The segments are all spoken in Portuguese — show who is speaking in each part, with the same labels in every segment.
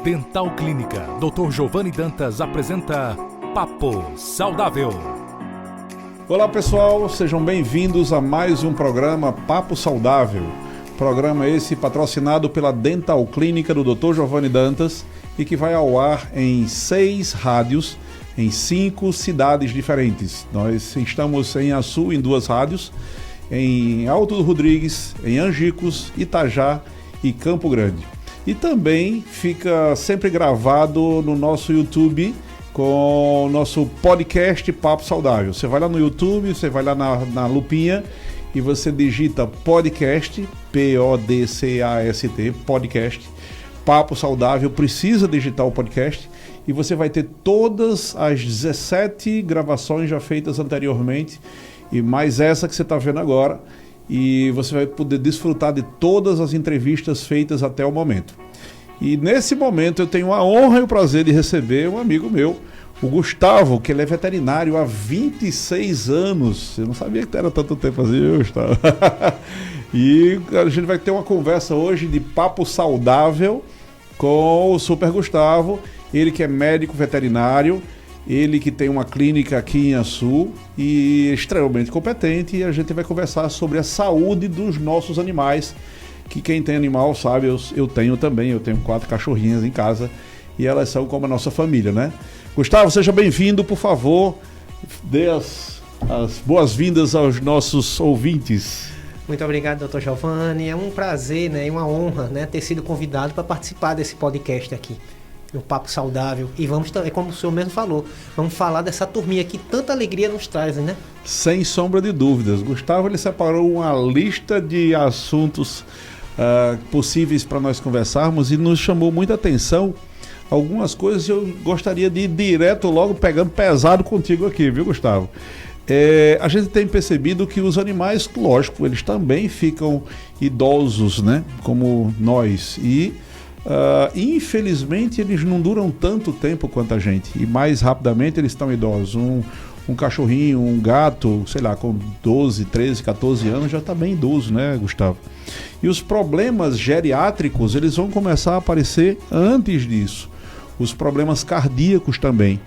Speaker 1: Dental Clínica, Dr. Giovanni Dantas apresenta Papo Saudável.
Speaker 2: Olá pessoal, sejam bem-vindos a mais um programa Papo Saudável. Programa esse patrocinado pela Dental Clínica do Dr. Giovanni Dantas e que vai ao ar em 6 rádios em 5 cidades diferentes. Nós estamos em Açu, em 2 rádios, em Alto do Rodrigues, em Angicos, Itajá e Campo Grande. E também fica sempre gravado no nosso YouTube com o nosso podcast Papo Saudável. Você vai lá no YouTube, você vai lá na lupinha e você digita podcast, P-O-D-C-A-S-T, podcast, Papo Saudável, precisa digitar o podcast e você vai ter todas as 17 gravações já feitas anteriormente e mais essa que você está vendo agora. E você vai poder desfrutar de todas as entrevistas feitas até o momento. E nesse momento eu tenho a honra e o prazer de receber um amigo meu, o Gustavo, que ele é veterinário há 26 anos. Eu não sabia que era tanto tempo assim, Gustavo. E a gente vai ter uma conversa hoje de papo saudável com o Super Gustavo, ele que é médico veterinário, ele que tem uma clínica aqui em Açu e extremamente competente, e a gente vai conversar sobre a saúde dos nossos animais, que quem tem animal sabe, eu tenho também, eu tenho 4 cachorrinhas em casa e elas são como a nossa família, né? Gustavo, seja bem-vindo, por favor, dê as boas-vindas aos nossos ouvintes.
Speaker 3: Muito obrigado, Dr. Giovanni, é um prazer, né, e uma honra, né, ter sido convidado para participar desse podcast aqui. Um papo saudável. E vamos também, como o senhor mesmo falou, vamos falar dessa turminha que tanta alegria nos traz, né?
Speaker 2: Sem sombra de dúvidas. Gustavo, ele separou uma lista de assuntos possíveis para nós conversarmos e nos chamou muita atenção algumas coisas. Eu gostaria de ir direto logo pegando pesado contigo aqui, viu, Gustavo? A gente tem percebido que os animais, lógico, eles também ficam idosos, né? Como nós. E infelizmente eles não duram tanto tempo quanto a gente e mais rapidamente eles estão idosos. Um cachorrinho, um gato, sei lá, com 12, 13, 14 anos já está bem idoso, né, Gustavo? E os problemas geriátricos, eles vão começar a aparecer antes disso. Os problemas cardíacos também.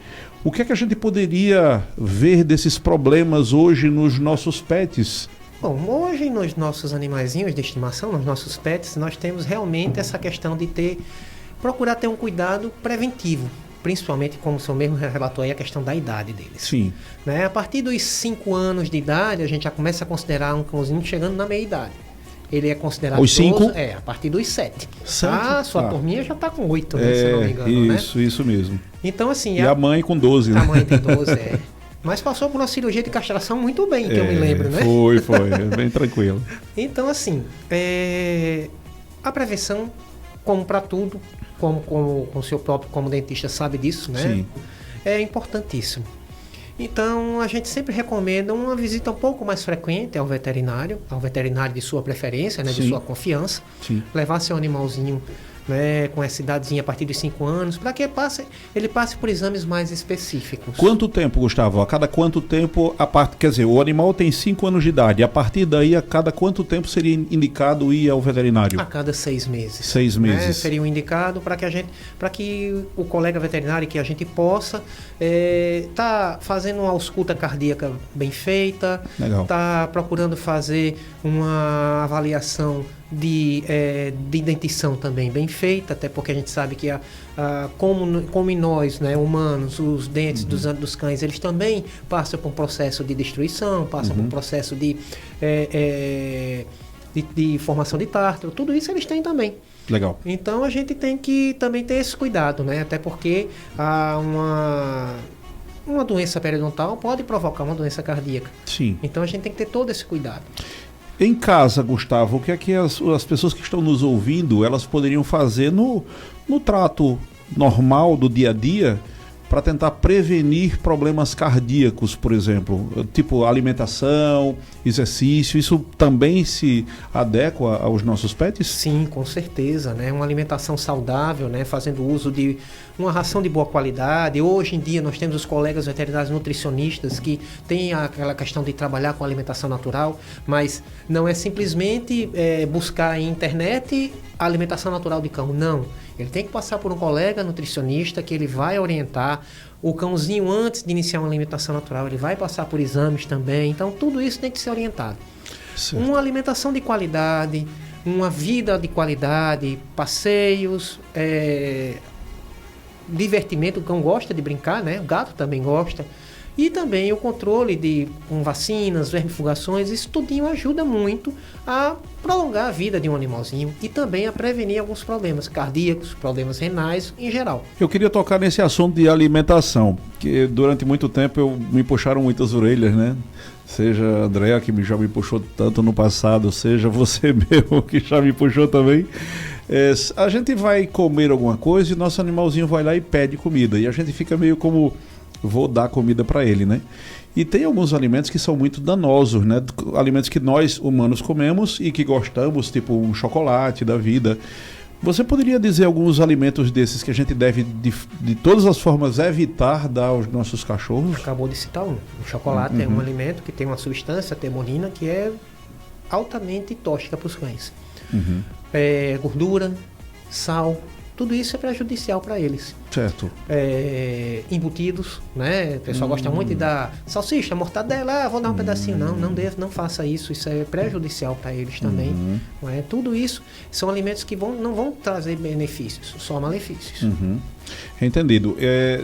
Speaker 2: O que é que a gente poderia ver desses problemas hoje nos nossos pets?
Speaker 3: Bom, hoje nos nossos animaizinhos de estimação, nos nossos pets, nós temos realmente essa questão de procurar ter um cuidado preventivo, principalmente, como o senhor mesmo relatou aí, a questão da idade deles.
Speaker 2: Sim.
Speaker 3: Né? A partir dos 5 anos de idade, a gente já começa a considerar um cãozinho chegando na meia-idade. Ele é considerado
Speaker 2: os 5?
Speaker 3: A partir dos 7.
Speaker 2: 7?
Speaker 3: Ah, sua turminha já está com 8, né, se eu não me engano,
Speaker 2: isso mesmo.
Speaker 3: Então, assim...
Speaker 2: E a mãe com 12, né?
Speaker 3: A mãe tem 12, Mas passou por uma cirurgia de castração muito bem, que eu me lembro, né?
Speaker 2: Foi, bem tranquilo.
Speaker 3: Então, assim, a prevenção, como para tudo, como o seu próprio, como dentista sabe disso, né?
Speaker 2: Sim.
Speaker 3: É importantíssimo. Então, a gente sempre recomenda uma visita um pouco mais frequente ao veterinário de sua preferência, né? De sua confiança.
Speaker 2: Sim.
Speaker 3: Levar seu animalzinho, né, com essa idadezinha a partir dos 5 anos, para que ele passe por exames mais específicos.
Speaker 2: Quanto tempo, Gustavo? A cada quanto tempo, quer dizer, o animal tem 5 anos de idade, a partir daí, a cada quanto tempo seria indicado ir ao veterinário?
Speaker 3: A cada 6 meses.
Speaker 2: 6 meses.
Speaker 3: Né, seria o indicado para que o colega veterinário, que a gente possa tá fazendo uma ausculta cardíaca bem feita, tá procurando fazer uma avaliação de dentição também bem feita, até porque a gente sabe que como em nós, né, humanos, os dentes dos cães, eles também passam por um processo de destruição, passam por um processo de formação de tártaro, tudo isso eles têm também.
Speaker 2: Legal.
Speaker 3: Então a gente tem que também ter esse cuidado, né, até porque uma doença periodontal pode provocar uma doença cardíaca.
Speaker 2: Sim.
Speaker 3: Então a gente tem que ter todo esse cuidado.
Speaker 2: Em casa, Gustavo, o que é que as pessoas que estão nos ouvindo, elas poderiam fazer no trato normal do dia a dia para tentar prevenir problemas cardíacos, por exemplo, tipo alimentação, exercício, isso também se adequa aos nossos pets?
Speaker 3: Sim, com certeza, né? Uma alimentação saudável, né? Fazendo uso de uma ração de boa qualidade. Hoje em dia nós temos os colegas veterinários nutricionistas que têm aquela questão de trabalhar com alimentação natural, mas não é simplesmente buscar em internet a alimentação natural de cão, não. Ele tem que passar por um colega nutricionista que ele vai orientar. O cãozinho, antes de iniciar uma alimentação natural, ele vai passar por exames também. Então, tudo isso tem que ser orientado. Certo. Uma alimentação de qualidade, uma vida de qualidade, passeios, divertimento. O cão gosta de brincar, né? O gato também gosta. E também o controle com vacinas, vermifugações, isso tudinho ajuda muito a prolongar a vida de um animalzinho e também a prevenir alguns problemas cardíacos, problemas renais em geral.
Speaker 2: Eu queria tocar nesse assunto de alimentação, que durante muito tempo me puxaram muitas orelhas, né? Seja a Andréa, que já me puxou tanto no passado, seja você mesmo, que já me puxou também. A gente vai comer alguma coisa e nosso animalzinho vai lá e pede comida. E a gente fica meio como... vou dar comida para ele, né? E tem alguns alimentos que são muito danosos, né? Alimentos que nós humanos comemos e que gostamos, tipo um chocolate da vida. Você poderia dizer alguns alimentos desses que a gente deve, de todas as formas, evitar dar aos nossos cachorros?
Speaker 3: Acabou de citar um. O chocolate é um alimento que tem uma substância, a temonina, que é altamente tóxica para os cães. Gordura, sal... tudo isso é prejudicial para eles.
Speaker 2: Certo.
Speaker 3: Embutidos, né? O pessoal gosta muito de dar salsicha, mortadela, vou dar um pedacinho. Não faça isso. Isso é prejudicial para eles também. Não é? Tudo isso são alimentos que não vão trazer benefícios, só malefícios.
Speaker 2: Entendido.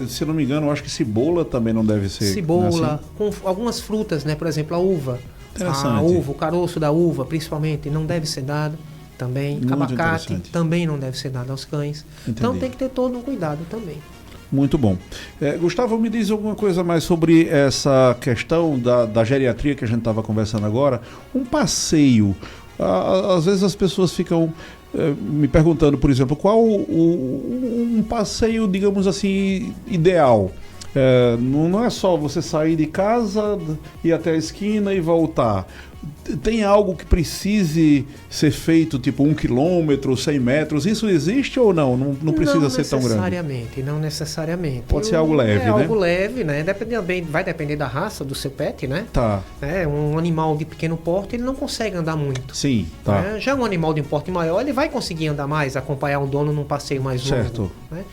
Speaker 2: Se não me engano, eu acho que cebola também não deve ser...
Speaker 3: Cebola,
Speaker 2: assim?
Speaker 3: com algumas frutas, né? Por exemplo, a uva.
Speaker 2: Interessante.
Speaker 3: A uva, o caroço da uva, principalmente, não deve ser dado. Também,
Speaker 2: muito
Speaker 3: abacate também não deve ser dado aos cães.
Speaker 2: Entendi.
Speaker 3: Então tem que ter todo um cuidado também.
Speaker 2: Muito bom. Gustavo, me diz alguma coisa mais sobre essa questão da geriatria que a gente estava conversando agora. Um passeio. Às vezes as pessoas ficam me perguntando, por exemplo, qual um passeio, digamos assim, ideal. Não é só você sair de casa, ir até a esquina e voltar. Tem algo que precise ser feito, tipo 1 quilômetro, 100 metros? Isso existe ou não? Não precisa ser tão grande?
Speaker 3: Não necessariamente.
Speaker 2: Pode ser algo leve, né?
Speaker 3: Algo leve, né? Vai depender da raça do seu pet, né?
Speaker 2: Tá.
Speaker 3: Um animal de pequeno porte, ele não consegue andar muito.
Speaker 2: Sim, tá.
Speaker 3: Né? Já um animal de um porte maior, ele vai conseguir andar mais, acompanhar um dono num passeio mais longo.
Speaker 2: Certo.
Speaker 3: Né?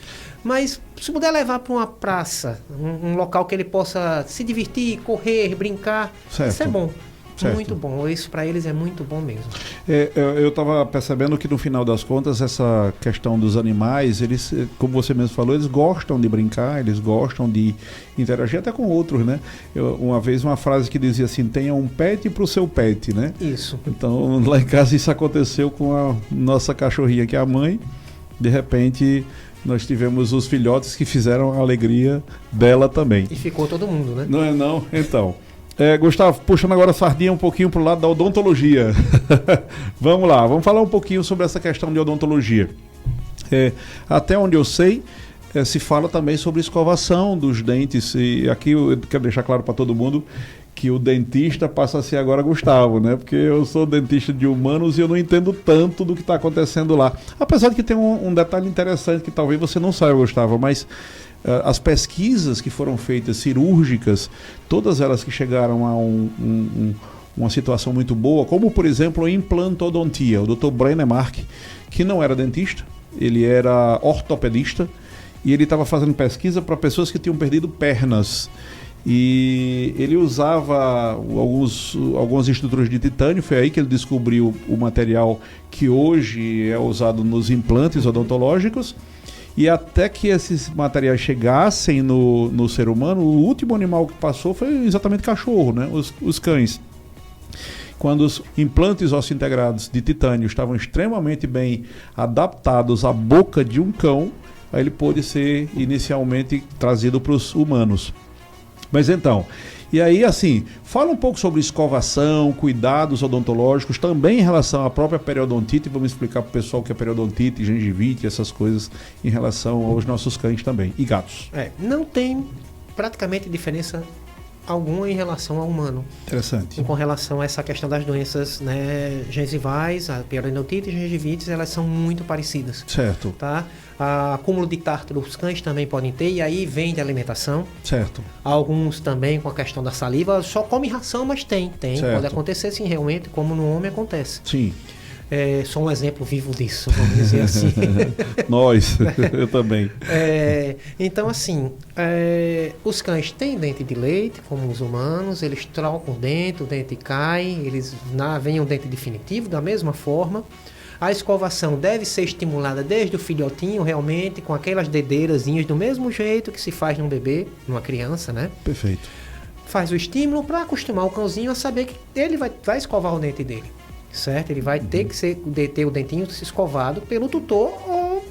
Speaker 3: Mas se puder levar para uma praça, um local que ele possa se divertir, correr, brincar,
Speaker 2: certo.
Speaker 3: Isso é bom.
Speaker 2: Certo.
Speaker 3: Muito bom, isso para eles é muito bom mesmo.
Speaker 2: Eu estava percebendo que no final das contas essa questão dos animais, eles, como você mesmo falou, eles gostam de brincar, eles gostam de interagir até com outros, né? Uma vez uma frase que dizia assim, tenha um pet para o seu pet, né?
Speaker 3: Isso.
Speaker 2: Então lá em casa isso aconteceu com a nossa cachorrinha, que é a mãe. De repente nós tivemos os filhotes que fizeram a alegria dela também.
Speaker 3: E ficou todo mundo, né?
Speaker 2: Não é não? Então... Gustavo, puxando agora a sardinha um pouquinho para o lado da odontologia. Vamos lá, vamos falar um pouquinho sobre essa questão de odontologia. Até onde eu sei, se fala também sobre escovação dos dentes. E aqui eu quero deixar claro para todo mundo que o dentista passa a ser agora Gustavo, né? Porque eu sou dentista de humanos e eu não entendo tanto do que está acontecendo lá. Apesar de que tem um detalhe interessante que talvez você não saiba, Gustavo, mas... as pesquisas que foram feitas cirúrgicas, todas elas que chegaram a uma situação muito boa, como por exemplo a implantodontia. O Dr. Brenner Mark, que não era dentista, ele era ortopedista e ele estava fazendo pesquisa para pessoas que tinham perdido pernas. E ele usava algumas estruturas de titânio, foi aí que ele descobriu o material que hoje é usado nos implantes odontológicos. E até que esses materiais chegassem no ser humano, o último animal que passou foi exatamente cachorro, né? Os cães. Quando os implantes osseointegrados de titânio estavam extremamente bem adaptados à boca de um cão, aí ele pôde ser inicialmente trazido para os humanos. Mas então... E aí, assim, fala um pouco sobre escovação, cuidados odontológicos, também em relação à própria periodontite. Vamos explicar para o pessoal o que é periodonte, gengivite, essas coisas em relação aos nossos cães também, e gatos.
Speaker 3: Não tem praticamente diferença alguma em relação ao humano.
Speaker 2: Interessante.
Speaker 3: Com relação a essa questão das doenças, né, gengivais, a periodontite e gengivites, elas são muito parecidas.
Speaker 2: Certo.
Speaker 3: Tá? Acúmulo de tártaro, os cães também podem ter, e aí vem de alimentação.
Speaker 2: Certo.
Speaker 3: Alguns também com a questão da saliva, só come ração, mas tem.
Speaker 2: Certo.
Speaker 3: Pode acontecer sim, realmente, como no homem acontece.
Speaker 2: Sim.
Speaker 3: sou um exemplo vivo disso, vamos dizer assim.
Speaker 2: Nós, eu também.
Speaker 3: Então, assim, os cães têm dente de leite, como os humanos, eles trocam o dente cai, eles vêm um dente definitivo, da mesma forma. A escovação deve ser estimulada desde o filhotinho, realmente, com aquelas dedeirazinhas, do mesmo jeito que se faz num bebê, numa criança, né?
Speaker 2: Perfeito. Faz
Speaker 3: o estímulo para acostumar o cãozinho a saber que ele vai escovar o dente dele. Certo? Ele vai ter que ter o dentinho escovado pelo tutor ou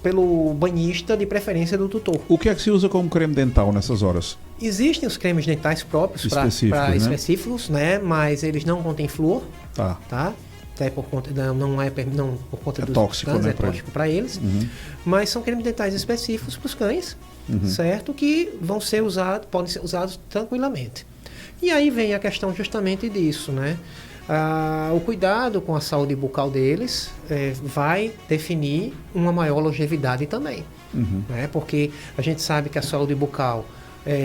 Speaker 3: pelo banhista, de preferência do tutor.
Speaker 2: O que é que se usa como creme dental nessas horas?
Speaker 3: Existem os cremes dentais próprios para específicos, né? Mas eles não contêm flúor. Tá? Até por conta por conta dos
Speaker 2: tóxico,
Speaker 3: cães,
Speaker 2: né,
Speaker 3: é tóxico para eles. Mas são cremes dentais específicos para os cães, certo? Que podem ser usados tranquilamente. E aí vem a questão justamente disso, né? O cuidado com a saúde bucal deles vai definir uma maior longevidade também. Né? Porque a gente sabe que a saúde bucal,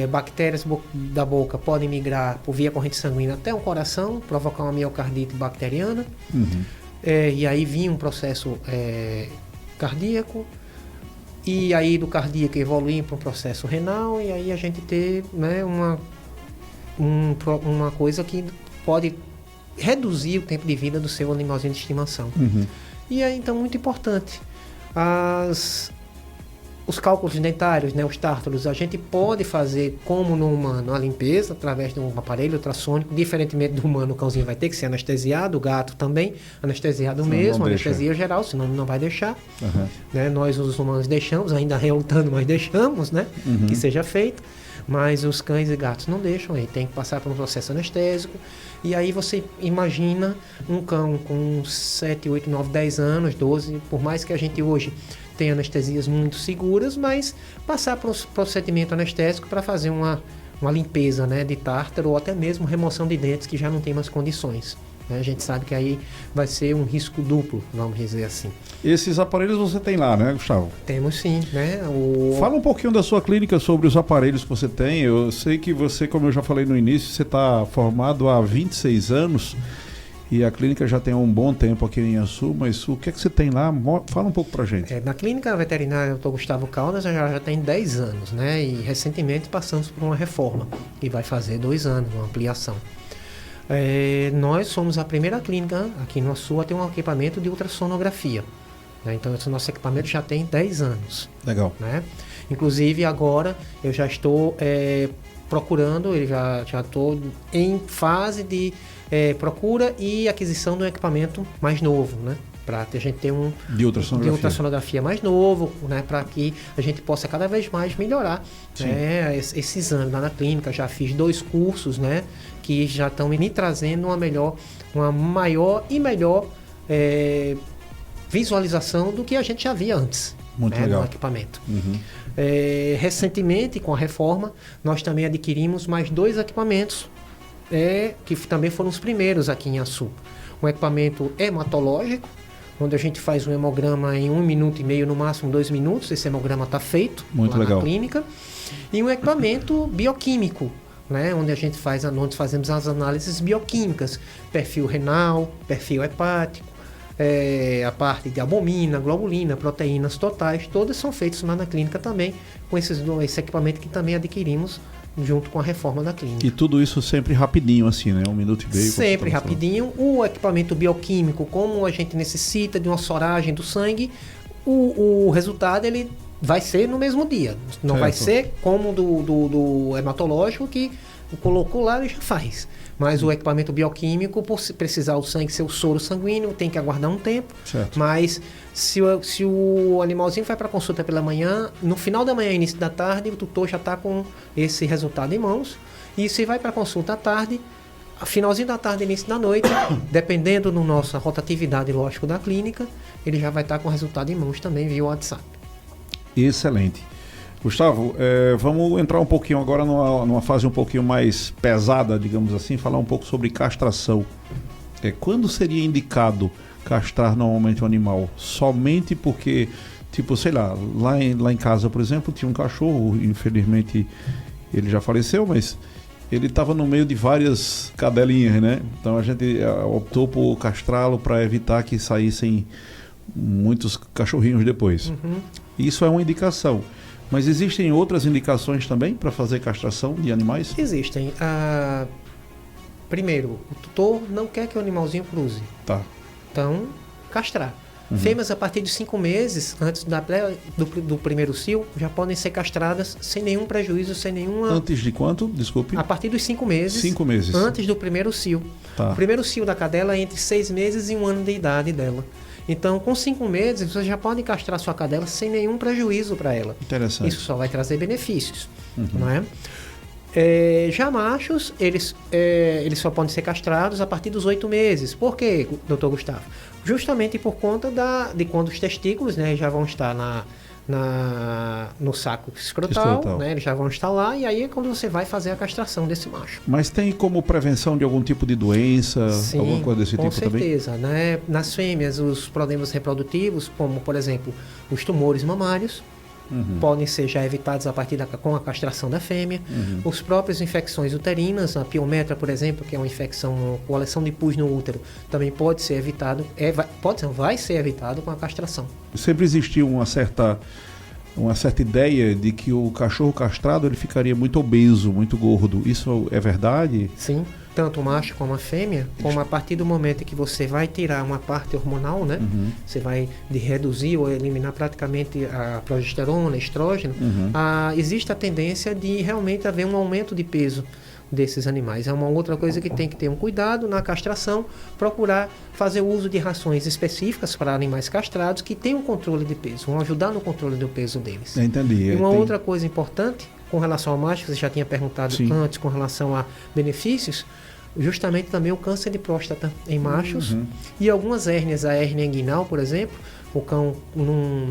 Speaker 3: bactérias da boca podem migrar por via corrente sanguínea até o coração, provocar uma miocardite bacteriana, e aí vinha um processo cardíaco, e aí do cardíaco evoluir para um processo renal, e aí a gente ter, né, uma coisa que pode reduzir o tempo de vida do seu animalzinho de estimação. E é então muito importante. Os cálculos dentários, né, os tártaros, a gente pode fazer, como no humano, a limpeza através de um aparelho ultrassônico. Diferentemente do humano, o cãozinho vai ter que ser anestesiado, o gato também, anestesiado mesmo, anestesia geral, senão ele não vai deixar. Né? Nós, os humanos, deixamos, ainda relutando, mas deixamos, né, que seja feito. Mas os cães e gatos não deixam, ele tem que passar por um processo anestésico. E aí você imagina um cão com 7, 8, 9, 10 anos, 12, por mais que a gente hoje tenha anestesias muito seguras, mas passar por um procedimento anestésico para fazer uma limpeza, né, de tártaro ou até mesmo remoção de dentes que já não tem mais condições. A gente sabe que aí vai ser um risco duplo, vamos dizer assim.
Speaker 2: Esses aparelhos você tem lá, né, Gustavo?
Speaker 3: Temos sim, né?
Speaker 2: Fala um pouquinho da sua clínica sobre os aparelhos que você tem. Eu sei que você, como eu já falei no início, você está formado há 26 anos e a clínica já tem um bom tempo aqui em Inhaçu, mas o que é que você tem lá? Fala um pouco pra gente.
Speaker 3: Na clínica veterinária Dr. Gustavo Caldas já tem 10 anos, né? E recentemente passamos por uma reforma, que vai fazer 2 anos, uma ampliação. Nós somos a primeira clínica aqui no Sul a ter um equipamento de ultrassonografia. Né? Então, esse nosso equipamento já tem 10 anos.
Speaker 2: Legal.
Speaker 3: Né? Inclusive, agora eu já estou procurando, já estou em fase de procura e aquisição de um equipamento mais novo, né? Para a gente ter de ultrassonografia mais novo, né? Para que a gente possa cada vez mais melhorar, né, esse exame lá na clínica. Já fiz 2 cursos, né, que já estão me trazendo uma maior e melhor visualização do que a gente já via antes.
Speaker 2: Muito legal.
Speaker 3: No equipamento. Recentemente, com a reforma, nós também adquirimos mais 2 equipamentos que também foram os primeiros aqui em Inhaçu. Um equipamento hematológico, onde a gente faz um hemograma em 1 minuto e meio, no máximo 2 minutos. Esse hemograma está feito
Speaker 2: muito
Speaker 3: lá
Speaker 2: legal.
Speaker 3: Na clínica. E um equipamento bioquímico, né, onde onde fazemos as análises bioquímicas, perfil renal, perfil hepático, a parte de albumina, globulina, proteínas totais, todas são feitas lá na clínica também, com esse equipamento que também adquirimos junto com a reforma da clínica.
Speaker 2: E tudo isso sempre rapidinho, assim, né? 1 minuto e meio.
Speaker 3: Sempre rapidinho. O equipamento bioquímico, como a gente necessita de uma soragem do sangue, o resultado ele vai ser no mesmo dia. Não vai ser como do hematológico, que colocou lá e já faz. Mas o equipamento bioquímico, por precisar o sangue ser o soro sanguíneo, tem que aguardar um tempo.
Speaker 2: Certo.
Speaker 3: Mas se o animalzinho vai para a consulta pela manhã, no final da manhã, início da tarde, o tutor já está com esse resultado em mãos. E se vai para a consulta à tarde, finalzinho da tarde, início da noite, dependendo da nossa rotatividade, lógico, da clínica, ele já vai estar com o resultado em mãos também via WhatsApp.
Speaker 2: Excelente. Gustavo, vamos entrar um pouquinho agora numa fase um pouquinho mais pesada, digamos assim, falar um pouco sobre castração. Quando seria indicado castrar normalmente um animal? Somente porque, tipo, sei lá em casa, por exemplo, tinha um cachorro, infelizmente ele já faleceu, mas ele estava no meio de várias cadelinhas, né? Então a gente optou por castrá-lo para evitar que saíssem muitos cachorrinhos depois. Isso é uma indicação. Mas existem outras indicações também para fazer castração de animais?
Speaker 3: Existem. Primeiro, o tutor não quer que o animalzinho cruze.
Speaker 2: Tá.
Speaker 3: Então, castrar. Fêmeas a partir de 5 meses, antes do primeiro cio, já podem ser castradas sem nenhum prejuízo, sem nenhuma...
Speaker 2: Antes de quanto? Desculpe.
Speaker 3: A partir dos 5 meses.
Speaker 2: 5 meses.
Speaker 3: Antes do primeiro cio.
Speaker 2: Tá.
Speaker 3: O primeiro cio da cadela é entre 6 meses e 1 ano de idade dela. Então, com 5 meses, você já pode castrar sua cadela sem nenhum prejuízo para ela.
Speaker 2: Interessante.
Speaker 3: Isso só vai trazer benefícios, não é? Já machos, eles só podem ser castrados a partir dos 8 meses. Por quê, doutor Gustavo? Justamente por conta de quando os testículos, né, já vão estar no saco escrotal. Né, eles já vão estar lá, e aí é quando você vai fazer a castração desse macho.
Speaker 2: Mas tem como prevenção de algum tipo de doença,
Speaker 3: Sim,
Speaker 2: alguma coisa desse tipo também?
Speaker 3: com certeza. Né? Nas fêmeas, os problemas reprodutivos, como, por exemplo, os tumores mamários, podem ser já evitados a partir com a castração da fêmea. Os próprios infecções uterinas, a piometra, por exemplo, que é uma infecção, coleção de pus no útero, também pode ser evitado, vai ser evitado com a castração.
Speaker 2: Sempre existiu uma certa ideia de que o cachorro castrado ele ficaria muito obeso, muito gordo. Isso é verdade?
Speaker 3: Sim. Tanto o macho como a fêmea, como a partir do momento que você vai tirar uma parte hormonal, né? Você vai reduzir ou eliminar praticamente a progesterona, estrógeno, existe a tendência de realmente haver um aumento de peso desses animais. É uma outra coisa que tem que ter um cuidado na castração, procurar fazer uso de rações específicas para animais castrados que tenham controle de peso, vão ajudar no controle do peso deles.
Speaker 2: Entendi.
Speaker 3: E uma outra coisa importante, com relação ao macho, que você já tinha perguntado antes, com relação a benefícios, justamente também o câncer de próstata em machos e algumas hérnias, a hérnia inguinal, por exemplo, o cão,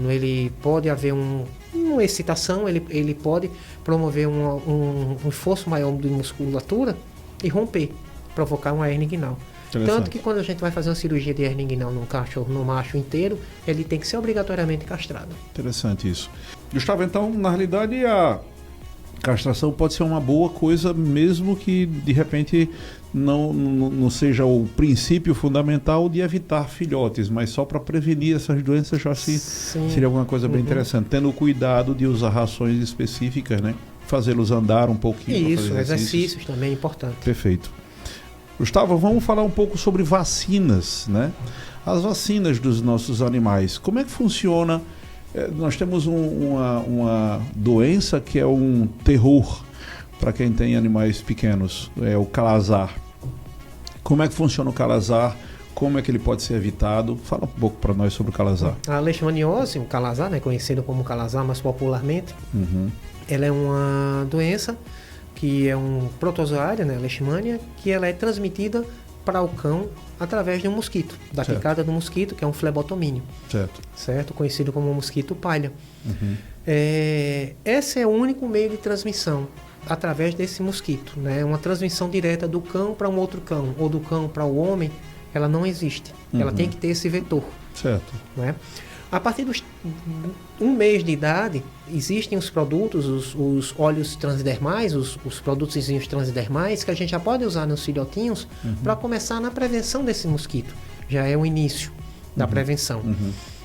Speaker 3: ele pode haver uma excitação, ele pode promover um esforço maior de musculatura e romper, provocar uma hérnia inguinal. Tanto que quando a gente vai fazer uma cirurgia de hérnia inguinal num cachorro, no macho inteiro, ele tem que ser obrigatoriamente castrado.
Speaker 2: Interessante isso. Gustavo, então, na realidade, a castração pode ser uma boa coisa, mesmo que de repente não seja o princípio fundamental de evitar filhotes, mas só para prevenir essas doenças, já seria alguma coisa bem interessante, tendo o cuidado de usar rações específicas, né? Fazê-los andar um pouquinho.
Speaker 3: Isso, exercícios também é importante.
Speaker 2: Perfeito. Gustavo, vamos falar um pouco sobre vacinas, né? As vacinas dos nossos animais, como é que funciona? Nós temos uma doença que é um terror para quem tem animais pequenos, é o calazar. Como é que funciona o calazar? Como é que ele pode ser evitado? Fala um pouco para nós sobre o calazar.
Speaker 3: A leishmaniose, o calazar, né, conhecido como calazar mais popularmente, ela é uma doença que é um protozoário, né, a leishmania, que ela é transmitida para o cão através de um mosquito, da picada do mosquito, que é um flebotomínio. Certo? Conhecido como mosquito palha. Esse é o único meio de transmissão, através desse mosquito, né? Uma transmissão direta do cão para um outro cão, ou do cão para o homem, ela não existe. Ela tem que ter esse vetor.
Speaker 2: Certo.
Speaker 3: Né? A partir dos 1 mês de idade, existem os produtos, os óleos transdermais, os produtos transdermais, que a gente já pode usar nos filhotinhos para começar na prevenção desse mosquito. Já é o início da prevenção.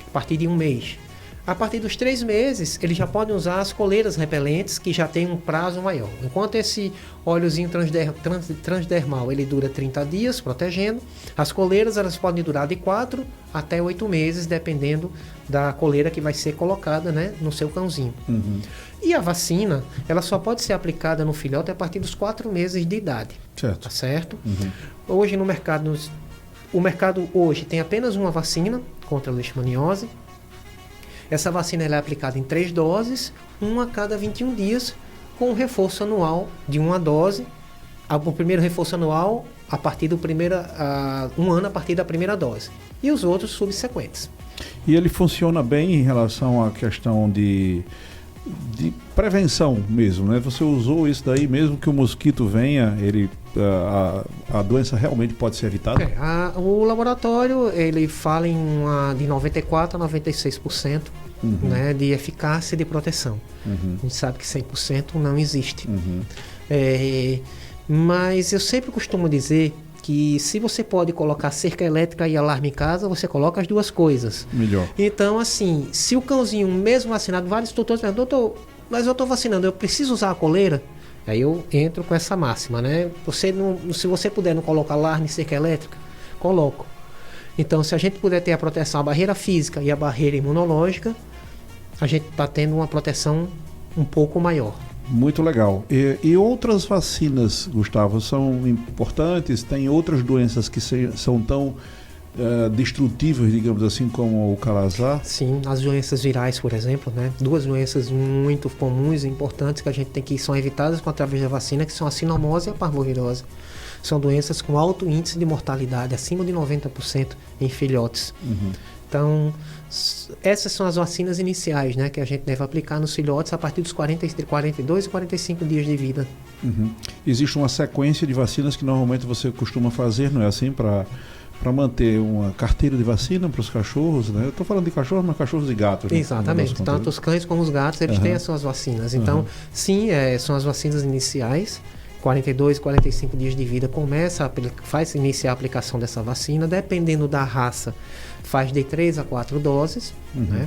Speaker 3: A partir de 1 mês. A partir dos 3 meses, eles já podem usar as coleiras repelentes, que já tem um prazo maior. Enquanto esse óleozinho transdermal, ele dura 30 dias, protegendo. As coleiras, elas podem durar de 4 até 8 meses, dependendo da coleira que vai ser colocada, né, no seu cãozinho. E a vacina, ela só pode ser aplicada no filhote a partir dos 4 meses de idade. Tá certo? Hoje no mercado, o mercado hoje tem apenas uma vacina contra a leishmaniose. Essa vacina ela é aplicada em 3 doses, uma a cada 21 dias, com um reforço anual de 1 dose. O primeiro reforço anual a partir do 1 ano a partir da primeira dose. E os outros subsequentes.
Speaker 2: E ele funciona bem em relação à questão de prevenção mesmo, né? Você usou isso daí, mesmo que o mosquito venha, a doença realmente pode ser evitada?
Speaker 3: O laboratório, ele fala de 94% a 96% né, de eficácia de proteção. A gente sabe que 100% não existe. Mas eu sempre costumo dizer que se você pode colocar cerca elétrica e alarme em casa, você coloca as duas coisas.
Speaker 2: Melhor.
Speaker 3: Então, assim, se o cãozinho mesmo vacinado, vários tutores perguntam, doutor, mas eu estou vacinando, eu preciso usar a coleira? Aí eu entro com essa máxima, né? Se você puder não colocar alarme e cerca elétrica, coloco. Então, se a gente puder ter a proteção, a barreira física e a barreira imunológica, a gente está tendo uma proteção um pouco maior.
Speaker 2: Muito legal. E outras vacinas, Gustavo, são importantes? Tem outras doenças que são tão destrutíveis, digamos assim, como o calazar?
Speaker 3: Sim, as doenças virais, por exemplo, né? 2 doenças muito comuns e importantes que a gente tem que são evitadas através da vacina, que são a sinomose e a parvovirose. São doenças com alto índice de mortalidade, acima de 90% em filhotes.
Speaker 2: Uhum.
Speaker 3: Então, essas são as vacinas iniciais, né, que a gente deve aplicar nos filhotes a partir dos 42 e 45 dias de vida.
Speaker 2: Uhum. Existe uma sequência de vacinas que normalmente você costuma fazer, não é assim, para manter uma carteira de vacina para os cachorros, né? Eu estou falando de cachorros, mas cachorros e gatos.
Speaker 3: Exatamente, né? Tanto os cães como os gatos, eles têm as suas vacinas. Então, sim, são as vacinas iniciais. 42, 45 dias de vida faz iniciar a aplicação dessa vacina, dependendo da raça, faz de 3 a 4 doses, né?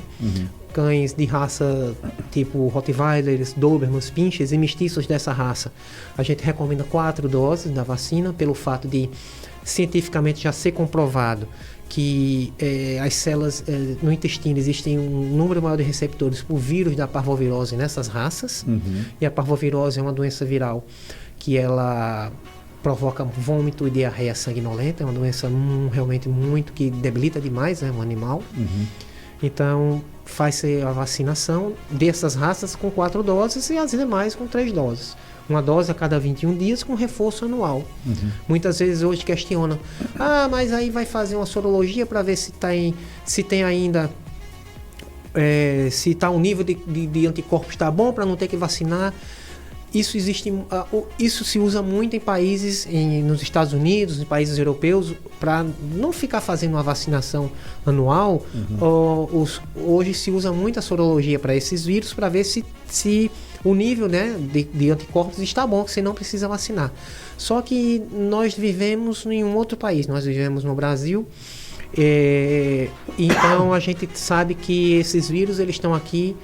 Speaker 3: Cães de raça tipo Rottweilers, Dobermans, Pinscher e mestiços dessa raça, a gente recomenda 4 doses da vacina, pelo fato de cientificamente já ser comprovado que as células no intestino existem um número maior de receptores por vírus da parvovirose nessas raças, e a parvovirose é uma doença viral que ela provoca vômito e diarreia sanguinolenta, é uma doença realmente muito que debilita demais, né, o animal. Então faz-se a vacinação dessas raças com 4 doses e as demais com 3 doses. Uma dose a cada 21 dias com reforço anual. Muitas vezes hoje questionam, mas aí vai fazer uma sorologia para ver se tem ainda, se tá o nível de anticorpos está bom para não ter que vacinar. Isso se usa muito em países, nos Estados Unidos, em países europeus, para não ficar fazendo uma vacinação anual. Hoje se usa muito a sorologia para esses vírus, para ver se o nível, né, de anticorpos está bom, que você não precisa vacinar. Só que nós vivemos em um outro país, nós vivemos no Brasil, então a gente sabe que esses vírus eles estão aqui.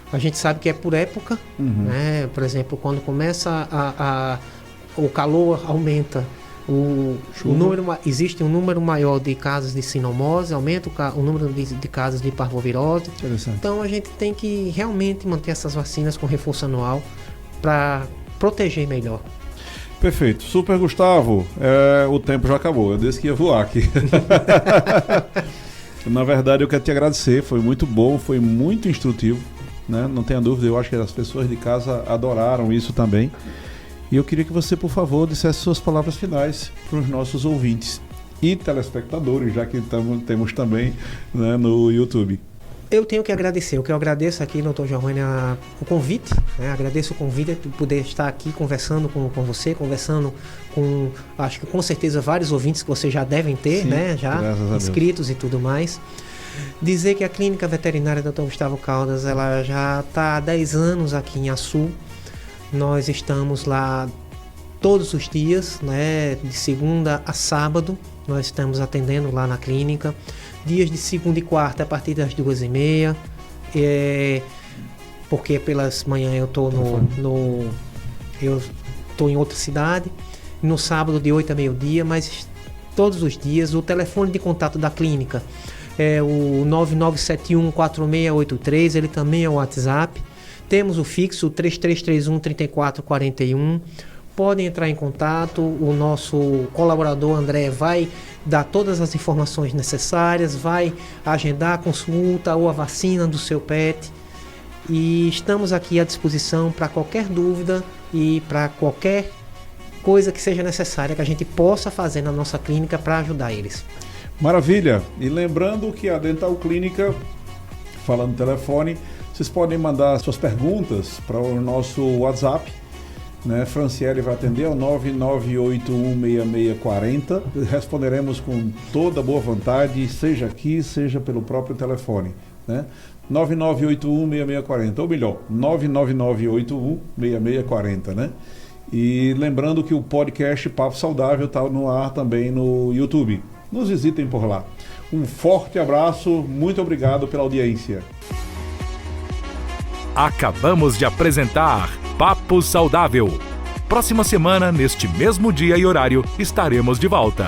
Speaker 3: A gente sabe que é por época, né? Por exemplo, quando começa o calor aumenta, existe um número maior de casos de sinomose, aumenta o número de casos de parvovirose. Então a gente tem que realmente manter essas vacinas com reforço anual para proteger melhor.
Speaker 2: Perfeito. Super Gustavo, o tempo já acabou, eu disse que ia voar aqui. Na verdade eu quero te agradecer, foi muito bom, foi muito instrutivo. Né? Não tenha dúvida, eu acho que as pessoas de casa adoraram isso também. E eu queria que você, por favor, dissesse suas palavras finais para os nossos ouvintes e telespectadores, já que temos também, né, no YouTube.
Speaker 3: Eu tenho que agradecer. O que eu agradeço aqui, doutor Giovanni, o convite. Né? Agradeço o convite de poder estar aqui conversando com você, conversando com, acho que com certeza, vários ouvintes que vocês já devem ter, sim, né? Já inscritos e tudo mais. Dizer que a Clínica Veterinária Dr. Gustavo Caldas, ela já está há 10 anos aqui em Açu. Nós estamos lá todos os dias, né, de segunda a sábado, nós estamos atendendo lá na clínica. Dias de segunda e quarta a partir das 2h30, porque pelas manhãs eu estou eu estou em outra cidade. No sábado de 8 a meio-dia, mas todos os dias. O telefone de contato da clínica é o 9971-4683, ele também é o WhatsApp. Temos o fixo 3331-3441. Podem entrar em contato, o nosso colaborador André vai dar todas as informações necessárias, vai agendar a consulta ou a vacina do seu pet. E estamos aqui à disposição para qualquer dúvida e para qualquer coisa que seja necessária que a gente possa fazer na nossa clínica para ajudar eles.
Speaker 2: Maravilha! E lembrando que a Dental Clínica, falando no telefone, vocês podem mandar suas perguntas para o nosso WhatsApp, né? Franciele vai atender ao 99816640. Responderemos com toda boa vontade, seja aqui, seja pelo próprio telefone, né? 99816640, ou melhor, 999816640, né? E lembrando que o podcast Papo Saudável está no ar também no YouTube. Nos visitem por lá. Um forte abraço, muito obrigado pela audiência.
Speaker 1: Acabamos de apresentar Papo Saudável. Próxima semana, neste mesmo dia e horário, estaremos de volta.